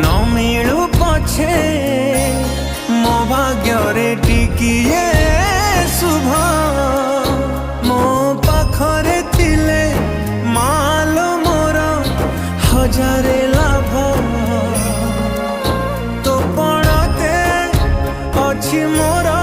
न मिलू पछे मो भाग्य टिकिए शुभ मो पाखरे थिले मालो मोर हजारे लाभ तो पड़ते अच्छी मोर